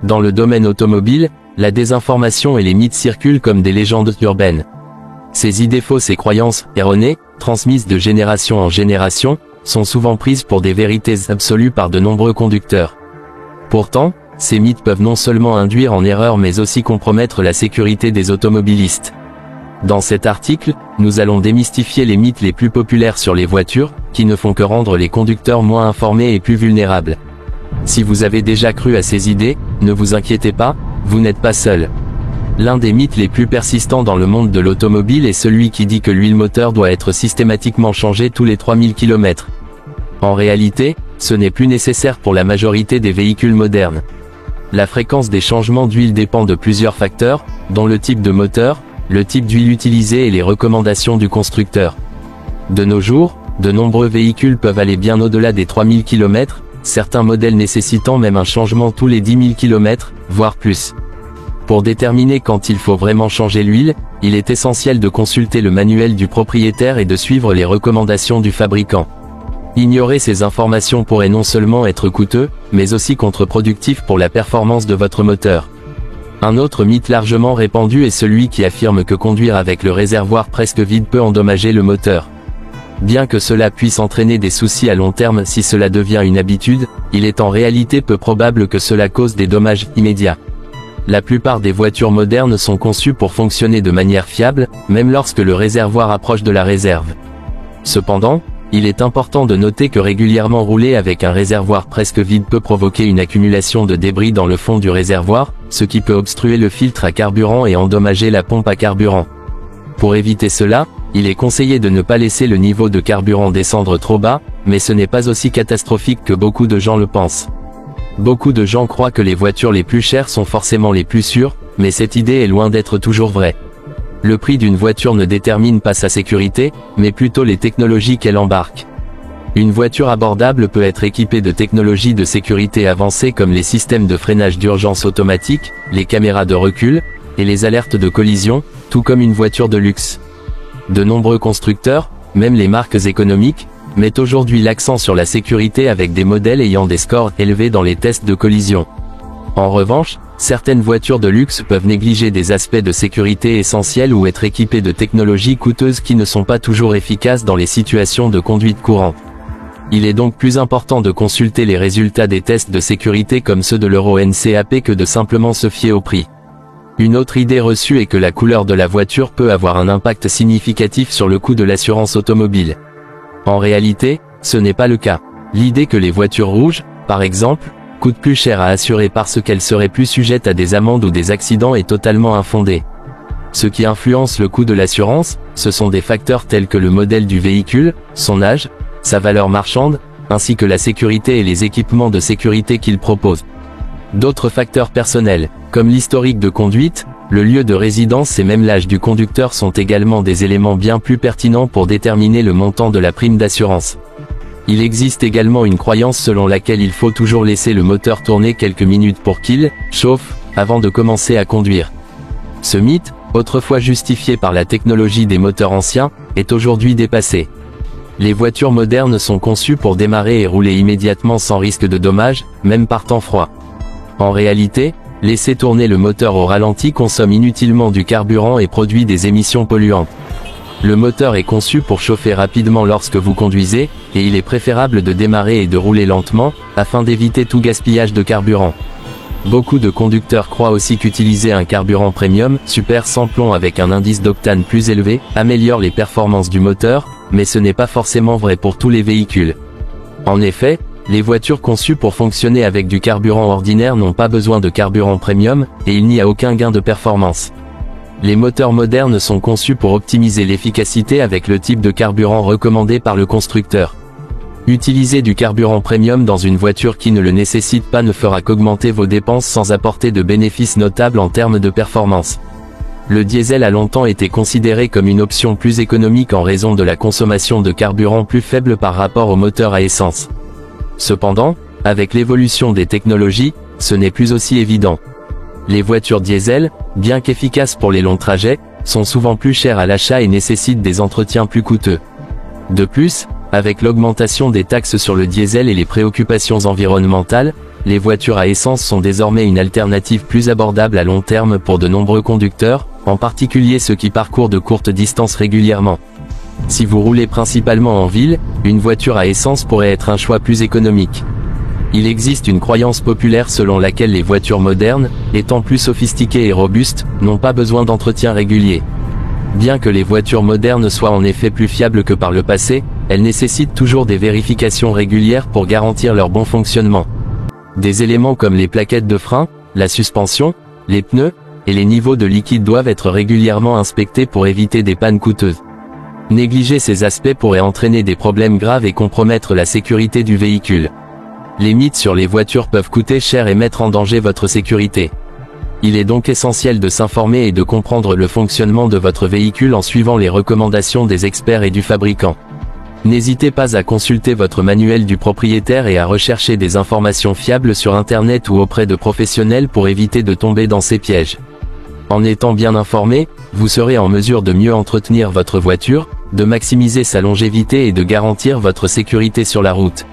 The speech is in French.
Dans le domaine automobile, la désinformation et les mythes circulent comme des légendes urbaines. Ces idées fausses et croyances erronées, transmises de génération en génération, sont souvent prises pour des vérités absolues par de nombreux conducteurs. Pourtant, ces mythes peuvent non seulement induire en erreur mais aussi compromettre la sécurité des automobilistes. Dans cet article, nous allons démystifier les mythes les plus populaires sur les voitures, qui ne font que rendre les conducteurs moins informés et plus vulnérables. Si vous avez déjà cru à ces idées, ne vous inquiétez pas, vous n'êtes pas seul. L'un des mythes les plus persistants dans le monde de l'automobile est celui qui dit que l'huile moteur doit être systématiquement changée tous les 3000 km. En réalité, ce n'est plus nécessaire pour la majorité des véhicules modernes. La fréquence des changements d'huile dépend de plusieurs facteurs, dont le type de moteur, le type d'huile utilisée et les recommandations du constructeur. De nos jours, de nombreux véhicules peuvent aller bien au-delà des 3000 km, certains modèles nécessitant même un changement tous les 10 000 km, voire plus. Pour déterminer quand il faut vraiment changer l'huile, il est essentiel de consulter le manuel du propriétaire et de suivre les recommandations du fabricant. Ignorer ces informations pourrait non seulement être coûteux, mais aussi contre-productif pour la performance de votre moteur. Un autre mythe largement répandu est celui qui affirme que conduire avec le réservoir presque vide peut endommager le moteur. Bien que cela puisse entraîner des soucis à long terme si cela devient une habitude, il est en réalité peu probable que cela cause des dommages immédiats. La plupart des voitures modernes sont conçues pour fonctionner de manière fiable, même lorsque le réservoir approche de la réserve. Cependant, il est important de noter que régulièrement rouler avec un réservoir presque vide peut provoquer une accumulation de débris dans le fond du réservoir, ce qui peut obstruer le filtre à carburant et endommager la pompe à carburant. Pour éviter cela, il est conseillé de ne pas laisser le niveau de carburant descendre trop bas, mais ce n'est pas aussi catastrophique que beaucoup de gens le pensent. Beaucoup de gens croient que les voitures les plus chères sont forcément les plus sûres, mais cette idée est loin d'être toujours vraie. Le prix d'une voiture ne détermine pas sa sécurité, mais plutôt les technologies qu'elle embarque. Une voiture abordable peut être équipée de technologies de sécurité avancées comme les systèmes de freinage d'urgence automatique, les caméras de recul, et les alertes de collision, tout comme une voiture de luxe. De nombreux constructeurs, même les marques économiques, mettent aujourd'hui l'accent sur la sécurité avec des modèles ayant des scores élevés dans les tests de collision. En revanche, certaines voitures de luxe peuvent négliger des aspects de sécurité essentiels ou être équipées de technologies coûteuses qui ne sont pas toujours efficaces dans les situations de conduite courante. Il est donc plus important de consulter les résultats des tests de sécurité comme ceux de l'Euro NCAP que de simplement se fier au prix. Une autre idée reçue est que la couleur de la voiture peut avoir un impact significatif sur le coût de l'assurance automobile. En réalité, ce n'est pas le cas. L'idée que les voitures rouges, par exemple, coûtent plus cher à assurer parce qu'elles seraient plus sujettes à des amendes ou des accidents est totalement infondée. Ce qui influence le coût de l'assurance, ce sont des facteurs tels que le modèle du véhicule, son âge, sa valeur marchande, ainsi que la sécurité et les équipements de sécurité qu'il propose. D'autres facteurs personnels, comme l'historique de conduite, le lieu de résidence et même l'âge du conducteur sont également des éléments bien plus pertinents pour déterminer le montant de la prime d'assurance. Il existe également une croyance selon laquelle il faut toujours laisser le moteur tourner quelques minutes pour qu'il chauffe, avant de commencer à conduire. Ce mythe, autrefois justifié par la technologie des moteurs anciens, est aujourd'hui dépassé. Les voitures modernes sont conçues pour démarrer et rouler immédiatement sans risque de dommages, même par temps froid. En réalité, laisser tourner le moteur au ralenti consomme inutilement du carburant et produit des émissions polluantes. Le moteur est conçu pour chauffer rapidement lorsque vous conduisez, et il est préférable de démarrer et de rouler lentement, afin d'éviter tout gaspillage de carburant. Beaucoup de conducteurs croient aussi qu'utiliser un carburant premium, super sans plomb avec un indice d'octane plus élevé, améliore les performances du moteur, mais ce n'est pas forcément vrai pour tous les véhicules. En effet, les voitures conçues pour fonctionner avec du carburant ordinaire n'ont pas besoin de carburant premium, et il n'y a aucun gain de performance. Les moteurs modernes sont conçus pour optimiser l'efficacité avec le type de carburant recommandé par le constructeur. Utiliser du carburant premium dans une voiture qui ne le nécessite pas ne fera qu'augmenter vos dépenses sans apporter de bénéfices notables en termes de performance. Le diesel a longtemps été considéré comme une option plus économique en raison de la consommation de carburant plus faible par rapport au moteur à essence. Cependant, avec l'évolution des technologies, ce n'est plus aussi évident. Les voitures diesel, bien qu'efficaces pour les longs trajets, sont souvent plus chères à l'achat et nécessitent des entretiens plus coûteux. De plus, avec l'augmentation des taxes sur le diesel et les préoccupations environnementales, les voitures à essence sont désormais une alternative plus abordable à long terme pour de nombreux conducteurs, en particulier ceux qui parcourent de courtes distances régulièrement. Si vous roulez principalement en ville, une voiture à essence pourrait être un choix plus économique. Il existe une croyance populaire selon laquelle les voitures modernes, étant plus sophistiquées et robustes, n'ont pas besoin d'entretien régulier. Bien que les voitures modernes soient en effet plus fiables que par le passé, elles nécessitent toujours des vérifications régulières pour garantir leur bon fonctionnement. Des éléments comme les plaquettes de frein, la suspension, les pneus, et les niveaux de liquide doivent être régulièrement inspectés pour éviter des pannes coûteuses. Négliger ces aspects pourrait entraîner des problèmes graves et compromettre la sécurité du véhicule. Les mythes sur les voitures peuvent coûter cher et mettre en danger votre sécurité. Il est donc essentiel de s'informer et de comprendre le fonctionnement de votre véhicule en suivant les recommandations des experts et du fabricant. N'hésitez pas à consulter votre manuel du propriétaire et à rechercher des informations fiables sur Internet ou auprès de professionnels pour éviter de tomber dans ces pièges. En étant bien informé, vous serez en mesure de mieux entretenir votre voiture, de maximiser sa longévité et de garantir votre sécurité sur la route.